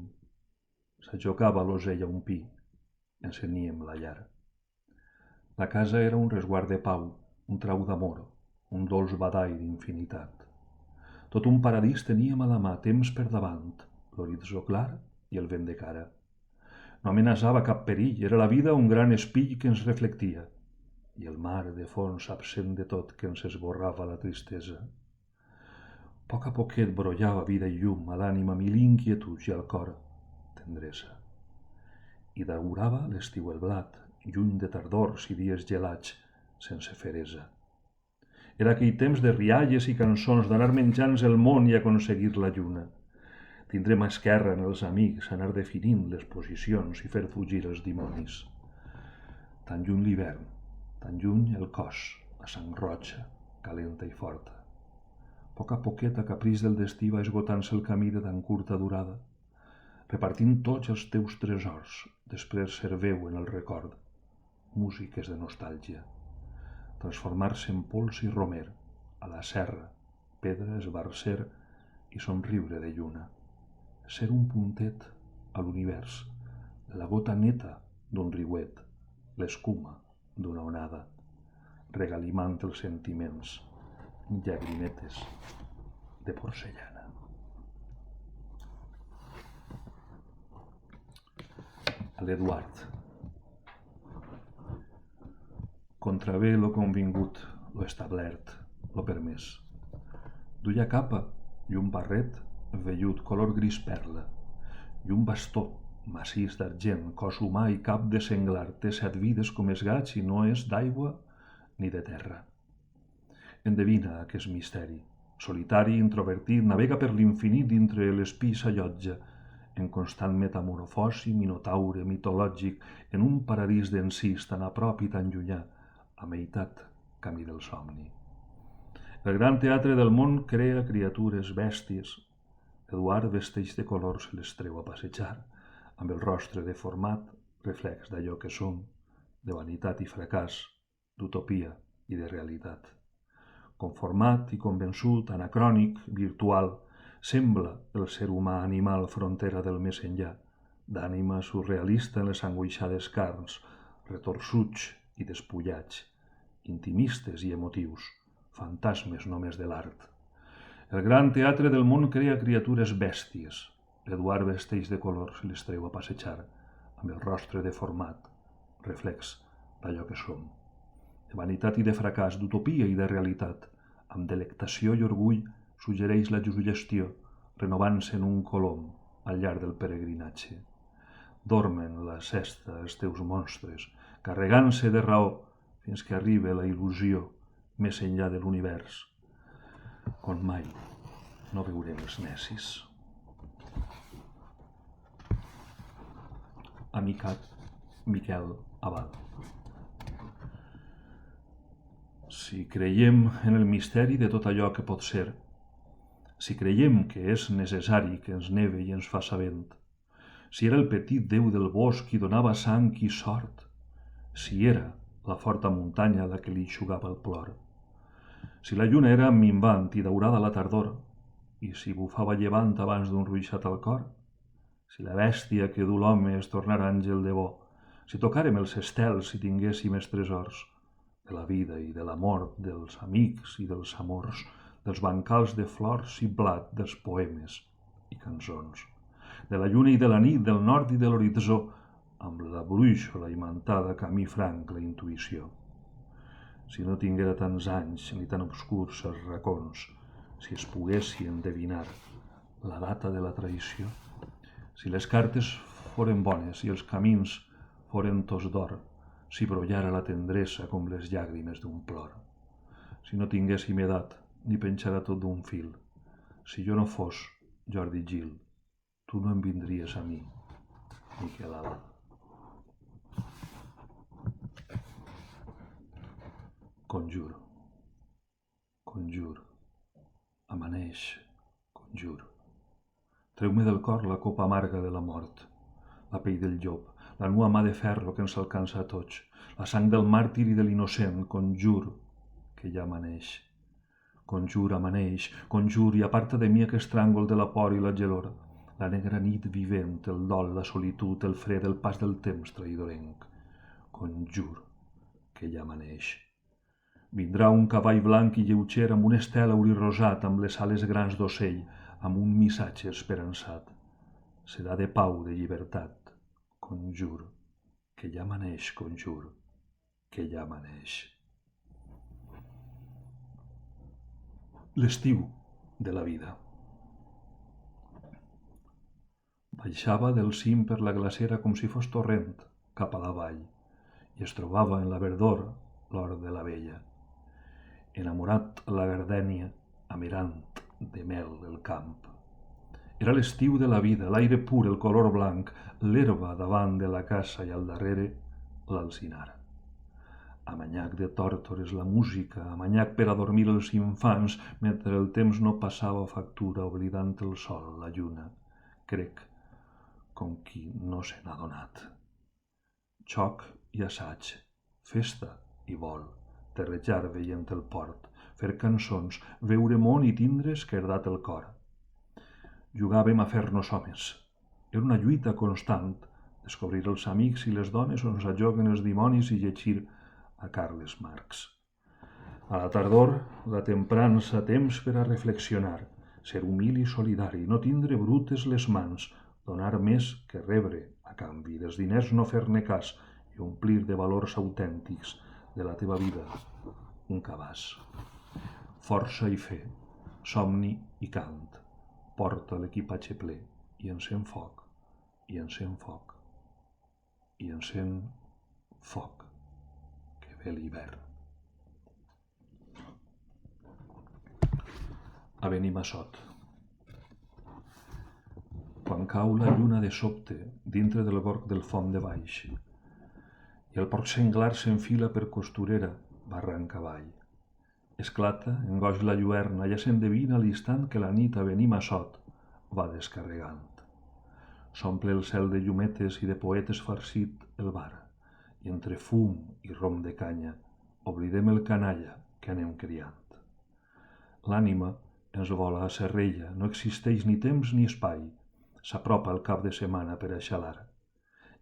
S'ajocava l'ocell a un pi. Enceníem la llar. La casa era un resguard de pau, un trau d'amor, un dolç badall d'infinitat. Tot un paradís teníem a la mà, temps per davant, l'horitzó clar i el vent de cara. No amenaçava cap perill, era la vida un gran espill que ens reflectia, i el mar de fons absent de tot que ens esborrava la tristesa. A poquet brollava vida i llum a l'ànima, mil inquietuds i al cor tendresa. I daurava l'estiu el blat, lluny de tardors i dies gelats, sense feresa. Era aquell temps de rialles i cançons, d'anar menjant el món i aconseguir la lluna. Tindre mà esquerra en els amics, anar definint les posicions i fer fugir els dimonis. Tan lluny l'hivern, tan lluny el cos, la sang roja, calenta i forta. A poc a poquet, a caprici del destí, va esgotant-se el camí de tan curta durada, repartint tots els teus tresors, després ser veu en el record, músiques de nostàlgia, transformar-se en pols i romer, a la serra, pedra, esbarcer i somriure de lluna, ser un puntet a l'univers, la gota neta d'un riuet, l'escuma d'una onada, regalimant els sentiments, llagrimetes de porcellana. A l'Eduard. Contravé lo convingut, lo establert, lo permès. Duia capa i un barret vellut color gris perla i un bastó massís d'argent, cos humà i cap de senglar. Té 7 vides com es gaig i no és d'aigua ni de terra. Endevina aquest misteri. Solitari, introvertit, navega per l'infinit dintre l'espí s'allotja, en constant metamorfosi, minotaure, mitològic, en un paradís d'encís tan a prop i tan llunyà, a meitat camí del somni. El gran teatre del món crea criatures, bèsties. Eduard vesteix de colors i les treu a passejar, amb el rostre deformat, reflex d'allò que som, de vanitat i fracàs, d'utopia i de realitat. Conformat i convençut, anacrònic, virtual, sembla el ser humà animal frontera del més enllà, d'ànima surrealista en les angoixades carns, retorçuts i despullats, intimistes i emotius, fantasmes només de l'art. El gran teatre del món crea criatures bèsties. L'Eduard vesteix de colors i les treu a passejar, amb el rostre deformat, reflex d'allò que som. De vanitat i de fracàs, d'utopia i de realitat, amb delectació i orgull suggereix la sugestió, renovant-se en un colom al llarg del peregrinatge. Dormen la cesta els teus monstres, carregant-se de raó fins que arriba la il·lusió més enllà de l'univers, on mai no veurem els necis. Amicat Miquel Abad. Si creiem en el misteri de tot allò que pot ser, si creiem que és necessari que ens neve i ens faça vent, si era el petit déu del bosc qui donava sang i sort, si era la forta muntanya la que li eixugava el plor, si la lluna era minvant i daurada a la tardor, i si bufava llevant abans d'un ruixat al cor, si la bèstia que du l'home es tornara àngel de bo, si tocàrem els estels i tinguéssim els tresors de la vida i de la mort, dels amics i dels amors, dels bancals de flors i blat, dels poemes i cançons, de la lluna i de la nit, del nord i de l'horitzó, amb la brúixola imantada camí franc la intuïció. Si no tinguera tants anys ni tan obscurs els racons, si es poguessi endevinar la data de la traïció, si les cartes foren bones i els camins foren tos d'or, si brollara la tendresa com les llàgrimes d'un plor, si no tinguéssim edat ni penjara tot d'un fil, si jo no fos Jordi Gil, tu no em vindries a mi, Miquel Abad. Conjur, conjur, amaneix, conjur. Treu-me del cor la copa amarga de la mort, la pell del llop, la nua mà de ferro que ens alcança a tots, la sang del màrtir i de l'innocent, conjur, que ja amaneix. Conjur, amaneix, conjur, i aparta de mi aquest tràngol de la por i la gelor, la negra nit vivent, el dol, la solitud, el fred, el pas del temps traidorenc. Conjur, que ja amaneix. Vindrà un cavall blanc i lleuger amb un estel auri rosat, amb les ales grans d'ocell, amb un missatge esperançat. Serà de pau, de llibertat. Conjur, que ja amaneix, conjur, que ja amaneix. L'estiu de la vida. Baixava del cim per la glacera com si fos torrent cap a la vall i es trobava en la verdor l'hort de la vella. enamorat la gardènia, amerant de mel el camp. Era l'estiu de la vida, l'aire pur, el color blanc, l'herba davant de la casa i al darrere l'alzinar. Amanyac de tòrtores la música, amanyac per a dormir els infants, mentre el temps no passava factura oblidant el sol, la lluna. Crec com qui no se n'ha donat. Xoc i assaig, festa i vol, terrejar veient el port, fer cançons, veure món i tindre esquerdat el cor. Jugàvem a fer-nos homes. Era una lluita constant, descobrir els amics i les dones on s'ajoguen els dimonis i llegir a Carles Marx. A la tardor, la temprança, temps per a reflexionar, ser humil i solidari, no tindre brutes les mans, donar més que rebre a canvi, dels diners no fer-ne cas i omplir de valors autèntics de la teva vida un cabàs. Força i fe, somni i cant, porta l'equipatge ple i encén foc, i encén foc, i encén foc, que ve l'hivern. A Benimassot. Quan cau la lluna de sobte dintre del gorg del Font de Baix i el porc senglar s'enfila per Costurera, barranc avall. Esclata, engoix la lluerna, ja s'endevina l'instant que la nit a Benimassot va descarregant. S'omple el cel de llumetes i de poetes farcit el bar, i entre fum i rom de canya oblidem el canalla que anem criant. L'ànima ens vola a Serrella, no existeix ni temps ni espai, s'apropa el cap de setmana per a xalar.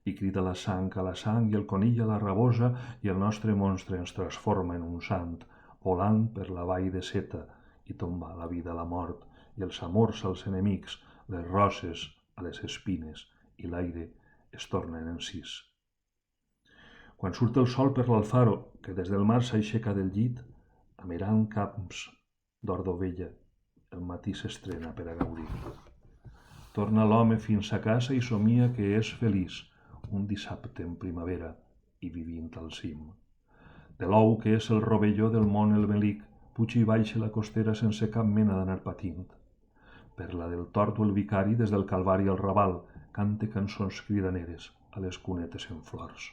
I crida la sang a la sang i el conill a la rabosa i el nostre monstre ens transforma en un sant, volant per la vall de Seta i tomba la vida a la mort i els amors als enemics, les roses a les espines i l'aire es torna en encís. Quan surt el sol per l'Alfaro, que des del mar s'aixeca del llit, amerant camps d'or d'ovella, el matí s'estrena per a gaudir. Torna l'home fins a casa i somia que és feliç, un dissabte en primavera i vivint al cim. De l'ou que és el rovelló del món el melic, puja i baixa la costera sense cap mena d'anar patint. Per la del tort o el vicari, des del Calvari al Raval, canta cançons cridaneres a les cunetes en flors.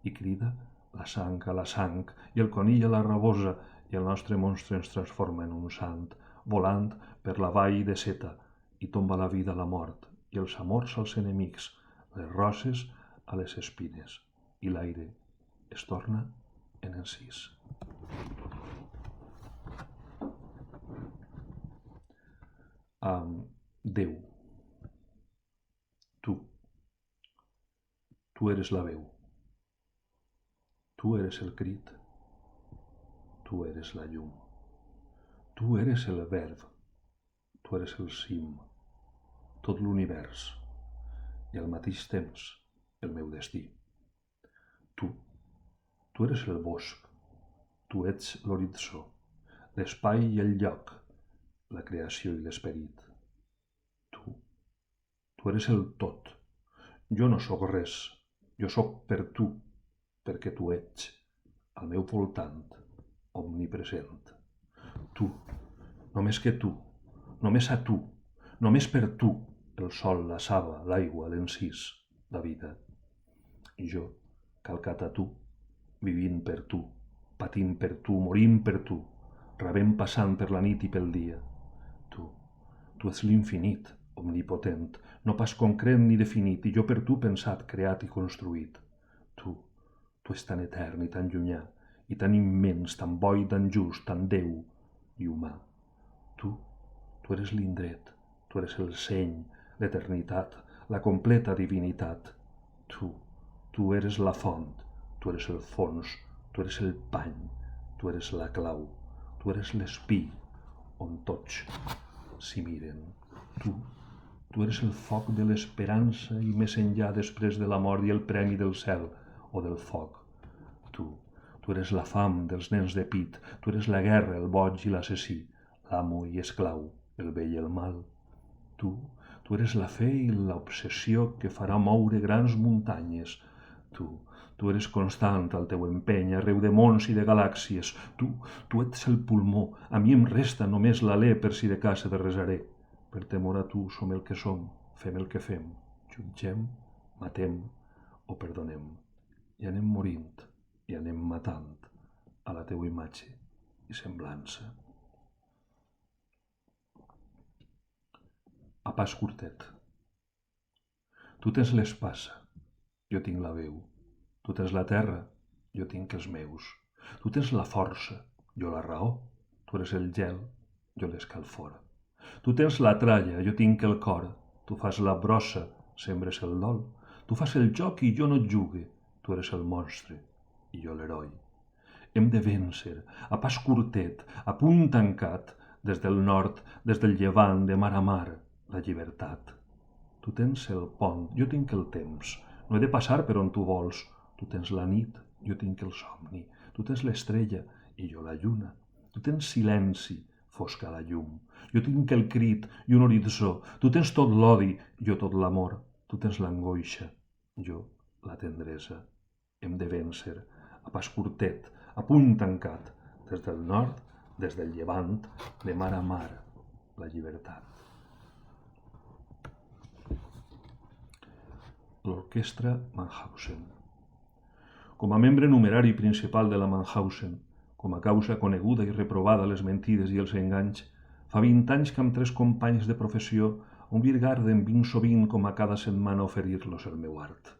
I crida la sang a la sang i el conill a la rabosa i el nostre monstre ens transforma en un sant, volant per la vall de Seta i tomba la vida a la mort i els amors als enemics, les roses a les espines i l'aire es torna en encís. Déu, tu eres la veu, tu eres el crit, tu eres la llum, tu eres el verb, tu eres el cim, tot l'univers i al mateix temps el meu destí. Tu eres el bosc, tu ets l'horitzó, l'espai i el lloc, la creació i l'esperit. Tu eres el tot. Jo no sóc res, jo sóc per tu, perquè tu ets, al meu voltant, omnipresent. Tu, només que tu, només a tu, només per tu, el sol, la saba, l'aigua, l'encís, la vida. I jo, calcat a tu, vivint per tu, patint per tu, morint per tu, rebent passant per la nit i pel dia. Tu ets l'infinit, omnipotent, no pas concret ni definit, i jo per tu pensat, creat i construït. Tu ets tan etern i tan llunyà, i tan immens, tan bo i tan just, tan Déu i humà. Tu eres l'indret, tu eres el seny, l'eternitat, la completa divinitat. Tu eres la font, tu eres el fons, tu eres el pany, tu eres la clau, tu eres l'espí on tots s'hi miren. Tu eres el foc de l'esperança i més enllà després de la mort i el premi del cel o del foc. Tu eres la fam dels nens de pit, tu eres la guerra, el boig i l'assassí, l'amo i esclau, el bé i el mal. Tu eres la fe i l'obsessió que farà moure grans muntanyes. Tu eres constant al teu empeny, arreu de mons i de galàxies. Tu ets el pulmó, a mi em resta només l'alè per si de cas de resaré. Per temor a tu som el que som, fem el que fem, jutgem, matem o perdonem. I anem morint i anem matant a la teua imatge i semblança. A pas curtet. Tu tens l'espasa, jo tinc la veu. Tu tens la terra, jo tinc els meus. Tu tens la força, jo la raó. Tu eres el gel, jo l'escalfor. Tu tens la tralla, jo tinc el cor. Tu fas la brossa, sembres el dol. Tu fas el joc i jo no et jugue. Tu eres el monstre i jo l'heroi. Hem de vèncer, a pas curtet, a puny tancat, des del nord, des del llevant, de mar a mar, la llibertat. Tu tens el pont, jo tinc el temps. No he de passar per on tu vols. Tu tens la nit, jo tinc el somni. Tu tens l'estrella i jo la lluna. Tu tens silenci, fosca la llum. Jo tinc el crit i un horitzó. Tu tens tot l'odi, jo tot l'amor. Tu tens l'angoixa, jo la tendresa. Hem de vèncer, a pas curtet, a puny tancat, des del nord, des del llevant, de mar a mar, la llibertat. L'orquestra Mannhausen. Com a membre numerari principal de la Mannhausen, com a causa coneguda i reprovada les mentides i els enganys, fa 20 anys que amb 3 companys de professió un Birgarden vinc sovint com a cada setmana a oferir-los el meu art.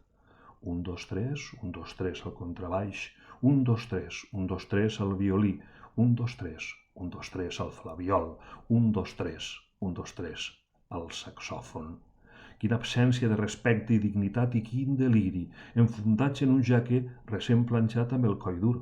1, 2, 3, 1, 2, 3 al contrabaix, 1, 2, 3, 1, 2, 3 al violí, 1, 2, 3, 1, 2, 3 al flabiol, 1, 2, 3, 1, 2, 3 al saxòfon. Quina absència de respecte i dignitat i quin deliri, enfundats en un jaquer recent planxat amb el coll dur.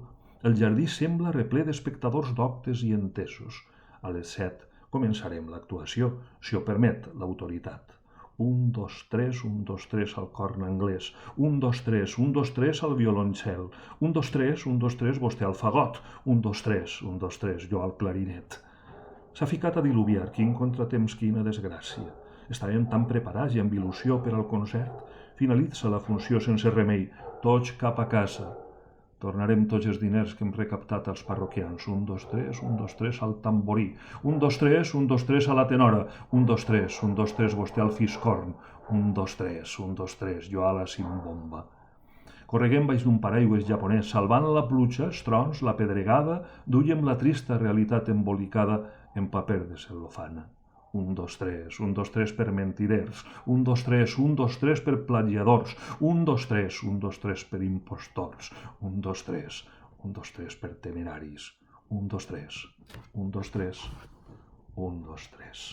El jardí sembla reple d'espectadors doctes i entesos. A les 7 començarem l'actuació, si ho permet l'autoritat. 1, 2, 3, 1, 2, 3 al corn anglès, 1, 2, 3, 1, 2, 3 al violoncel, 1, 2, 3, 1, 2, 3 vostè al fagot, 1, 2, 3, 1, 2, 3 jo al clarinet. S'ha ficat a diluviar, quin contratemps, quina desgràcia. Estàvem tan preparats i amb il·lusió per al concert. Finalitza la funció sense remei, tots cap a casa. Tornarem tots els diners que hem recaptat als parroquians. 1, 2, 3, 1, 2, 3 al tamborí. 1, 2, 3, 1, 2, 3 a la tenora. 1, 2, 3, 1, 2, 3 vostè al fiscorn. 1, 2, 3, 1, 2, 3 jo a la simbomba. Correguem baix d'un paraigües japonès, salvant la pluja, els trons, la pedregada, duiem la trista realitat embolicada en paper de cel·lofana. 1, 2, 3, 1, 2, 3 per mentiders, 1, 2, 3, 1, 2, 3 per plagiadors, 1, 2, 3, 1, 2, 3 per impostors, 1, 2, 3, 1, 2, 3 per temeraris, 1, 2, 3, 1, 2, 3, 1, 2, 3.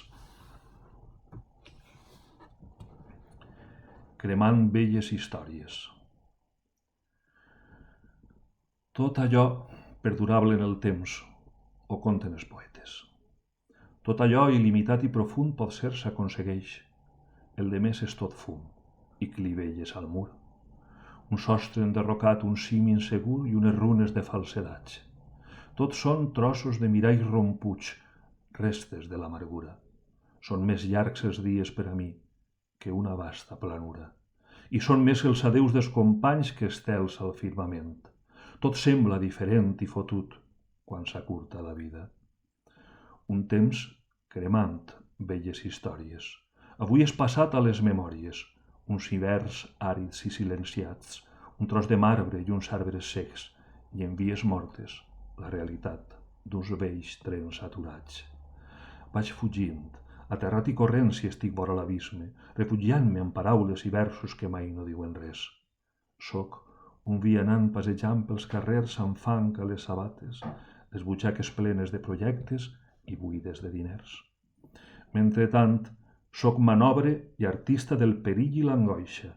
Cremant velles històries. Tot allò perdurable en el temps, ho conten els poetes. Tot allò il·limitat i profund pot ser s'aconsegueix. El de més és tot fum i clivelles al mur. Un sostre enderrocat, un cim insegur i unes runes de falsedats. Tots són trossos de miralls romputs, restes de l'amargura. Són més llargs els dies per a mi que una vasta planura. I són més els adeus dels companys que estels al firmament. Tot sembla diferent i fotut quan s'acurta la vida. Un temps cremant velles històries. Avui és passat a les memòries, uns hiverns àrids i silenciats, un tros de marbre i uns arbres secs, i en vies mortes, la realitat d'uns vells trens aturats. Vaig fugint, aterrat i corrent si estic vora l'abisme, refugiant-me amb paraules i versos que mai no diuen res. Soc un vianant passejant pels carrers amb fang a les sabates, les butxaques plenes de projectes i buides de diners. Mentretant, soc manobre i artista del perill i l'angoixa,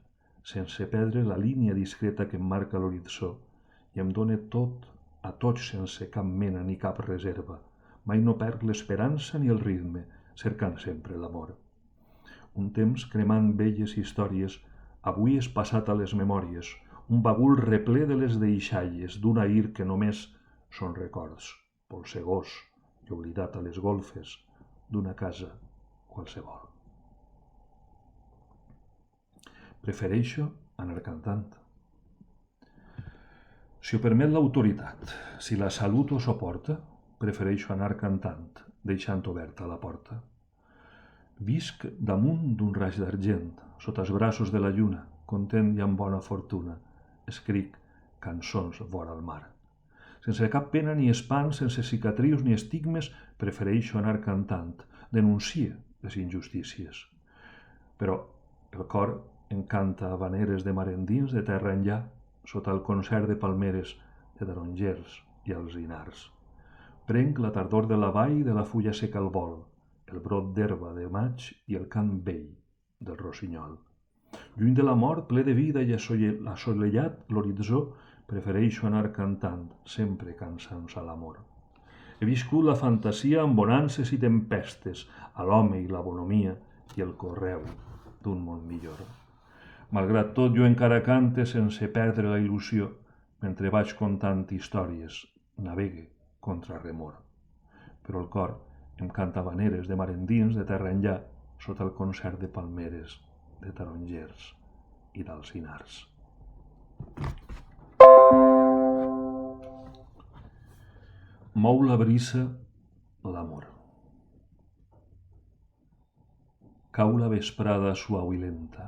sense perdre la línia discreta que em marca l'horitzó, i em dóna tot a tots sense cap mena ni cap reserva. Mai no perd l'esperança ni el ritme, cercant sempre l'amor. Un temps cremant velles històries, avui és passat a les memòries, un bagul reple de les deixalles d'un ahir que només són records, polsegós i oblidat a les golfes d'una casa qualsevol. Prefereixo anar cantant. Si ho permet l'autoritat, si la salut ho suporta, prefereixo anar cantant, deixant oberta la porta. Visc damunt d'un raig d'argent, sota els braços de la lluna, content i amb bona fortuna. Escric cançons vora el mar. Sense cap pena ni espant, sense cicatrius ni estigmes, prefereixo anar cantant, denuncie les injustícies. Però el cor em canta habaneres de mar endins, de terra enllà, sota el concert de palmeres, de tarongers i alzinars. Prenc la tardor de la vall, de la fulla seca al vol, el brot d'herba de maig i el cant vell del rossinyol. Lluny de la mort, ple de vida i assolellat l'horitzó, prefereixo anar cantant, sempre cansant a l'amor. He viscut la fantasia amb bonances i tempestes, a l'home i la bonomia i el correu d'un món millor. Malgrat tot, jo encara cante sense perdre la il·lusió, mentre vaig contant històries, navegue contra remor. Però el cor em canta habaneres de mar endins, de terra enllà, sota el concert de palmeres, de tarongers i d'alzinars. Mou la brisa l'amor. Cau la vesprada suau i lenta.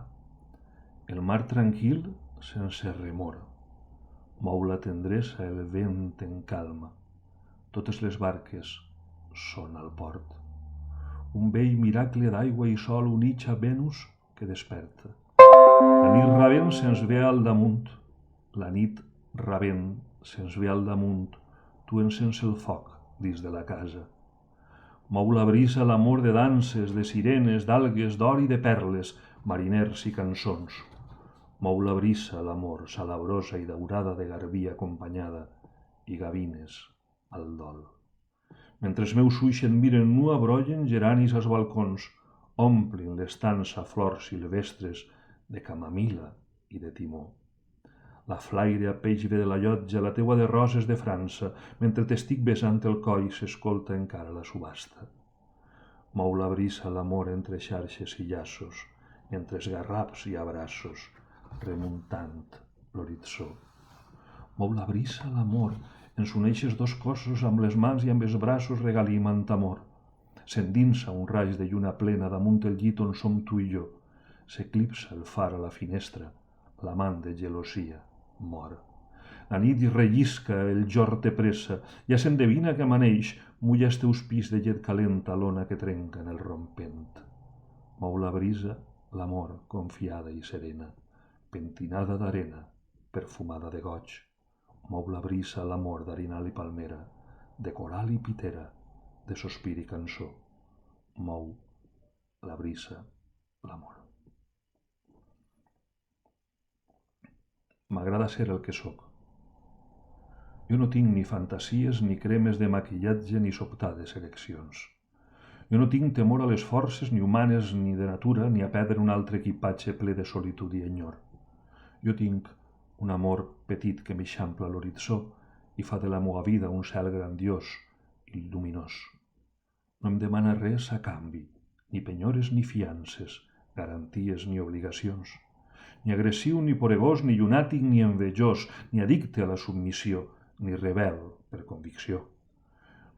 El mar tranquil, sense remor. Mou la tendresa el vent en calma. Totes les barques són al port. Un vell miracle d'aigua i sol units a Venus que desperta. La nit rabent se'ns ve al damunt. La nit rabent se'ns ve al damunt. Tu encens el foc dins de la casa. Mou la brisa l'amor de danses, de sirenes, d'algues, d'or i de perles, mariners i cançons. Mou la brisa l'amor, salabrosa i daurada de garbí acompanyada, i gavines al dol. Mentre els meus ulls et miren nu, abrollen geranis als balcons, omplin l'estança flors silvestres de camamila i de timó. La flaire a peix ve de la llotja, la teua de roses de França, mentre t'estic besant el coll s'escolta encara la subhasta. Mou la brisa l'amor entre xarxes i llaços, entre esgarraps i abraços, remuntant l'horitzó. Mou la brisa l'amor, ens uneixes dos cossos amb les mans i amb els braços regalimant amor. S'endinsa un raig de lluna plena damunt el llit on som tu i jo. S'eclipsa el far a la finestra, l'amant de gelosia mor. La nit rellisca, el jorn té pressa, ja s'endevina que amaneix, mulla els teus pis de llet calenta l'ona que trenca en el rompent. Mou la brisa l'amor, confiada i serena, pentinada d'arena, perfumada de goig. Mou la brisa l'amor d'arinal i palmera, de coral i pitera, de sospir i cançó. Mou la brisa l'amor. M'agrada ser el que sóc. Jo no tinc ni fantasies, ni cremes de maquillatge, ni sobtades eleccions. Jo no tinc temor a les forces, ni humanes, ni de natura, ni a perdre un altre equipatge ple de solitud i enyor. Jo tinc un amor petit que m'eixampla l'horitzó i fa de la meua vida un cel grandiós i lluminós. No em demana res a canvi, ni penyores ni fiances, garanties ni obligacions. Ni agressiu, ni poregós, ni llunàtic, ni envejós, ni addicte a la submissió, ni rebel per convicció.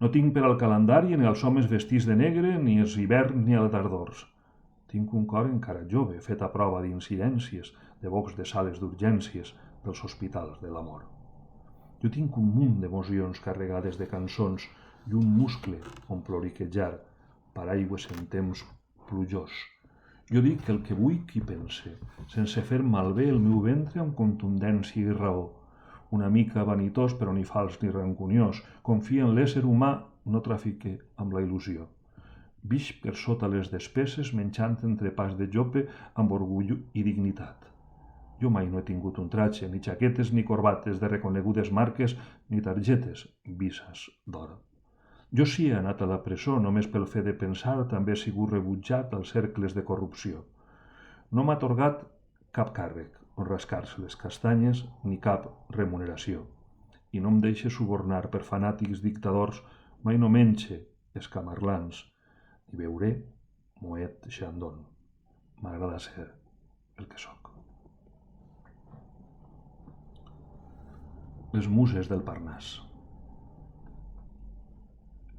No tinc per al calendari ni als homes vestits de negre, ni els hiverns ni els tardors. Tinc un cor encara jove, fet a prova d'incidències, de bocs de sales d'urgències, dels hospitals de l'amor. Jo tinc un munt d'emocions carregades de cançons i un muscle on ploriquejar, paraigües en temps plujós. Jo dic el que vull qui pense, sense fer malbé el meu ventre amb contundència i raó. Una mica vanitós, però ni fals ni rancuniós, confia en l'ésser humà, no trafique amb la il·lusió. Vix per sota les despeses menjant entrepàs de jope amb orgull i dignitat. Jo mai no he tingut un tratge, ni jaquetes ni corbates de reconegudes marques, ni targetes visses d'or. Jo sí he anat a la presó, només pel fet de pensar, també he sigut rebutjat als cercles de corrupció. No m'ha atorgat cap càrrec on rascar-se les castanyes ni cap remuneració. I no em deixe subornar per fanàtics dictadors, mai no menxe escamarlans, ni veuré Moet Chandon. M'agrada ser el que sóc. les muses del Parnàs.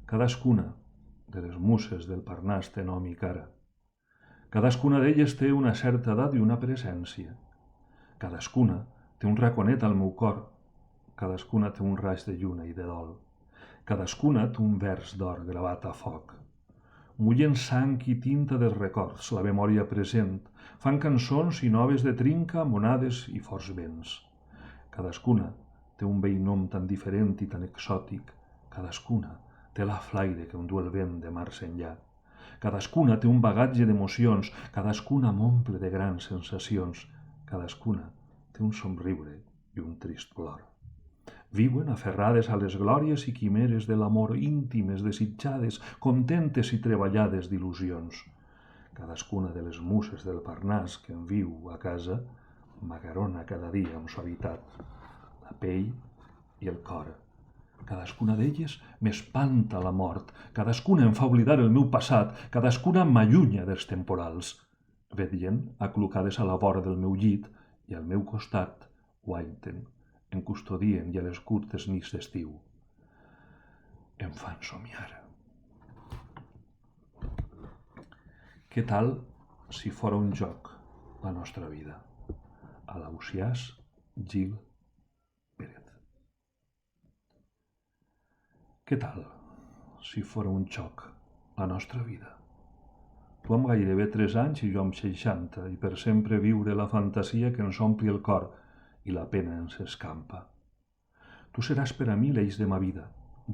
Cadascuna de les muses del Parnàs té nom i cara. Cadascuna d'elles té una certa edat i una presència. Cadascuna té un raconet al meu cor. Cadascuna té un raig de lluna i de dol. Cadascuna té un vers d'or gravat a foc. Mullen sang i tinta dels records, la memòria present. Fan cançons i noves de trinca, monades i forts vents. Cadascuna té un vell nom tan diferent i tan exòtic. Cadascuna té la flaire que endú el vent de mars enllà. Cadascuna té un bagatge d'emocions, cadascuna m'omple de grans sensacions. Cadascuna té un somriure i un trist plor. Viuen aferrades a les glòries i quimeres de l'amor, íntimes, desitjades, contentes i treballades d'il·lusions. Cadascuna de les muses del Parnàs que em viu a casa m'agarona cada dia amb suavitat, la pell i el cor. Cadascuna d'elles m'espanta la mort, cadascuna em fa oblidar el meu passat, cadascuna m'allunya dels temporals. Vetllen aclucades a la vora del meu llit i al meu costat guaiten, em custodien i a les curtes nits d'estiu em fan somiar. Què tal si fora un joc la nostra vida? A l'Ausiàs Gil Pérez. Què tal si fora un xoc la nostra vida? Tu amb gairebé 3 anys i jo amb 60, i per sempre viure la fantasia que ens ompli el cor i la pena ens escampa. Tu seràs per a mi l'eix de ma vida,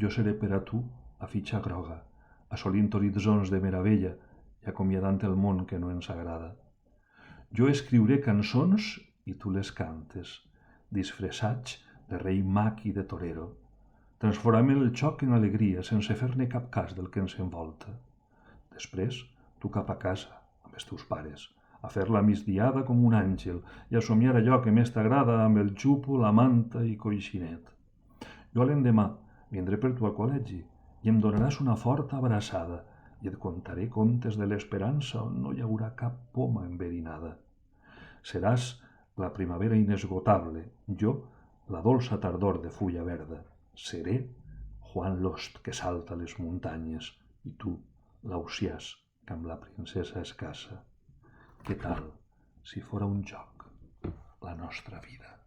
jo seré per a tu la fitxa groga, assolint horitzons de meravella i acomiadant el món que no ens agrada. Jo escriuré cançons i tu les cantes, disfressats de rei mag i de torero. Transformem el xoc en alegria sense fer-ne cap cas del que ens envolta. Després, tu cap a casa, amb els teus pares, a fer la migdiada com un àngel i a somiar allò que més t'agrada amb el xupo, la manta i coixinet. Jo l'endemà vindré per tu al col·legi i em donaràs una forta abraçada i et contaré contes de l'esperança on no hi haurà cap poma enverinada. Seràs la primavera inesgotable, jo la dolça tardor de fulla verda. Seré Juan Lost que salta les muntanyes i tu l'Ausiàs que amb la princesa es casa. Què tal si fora un joc la nostra vida?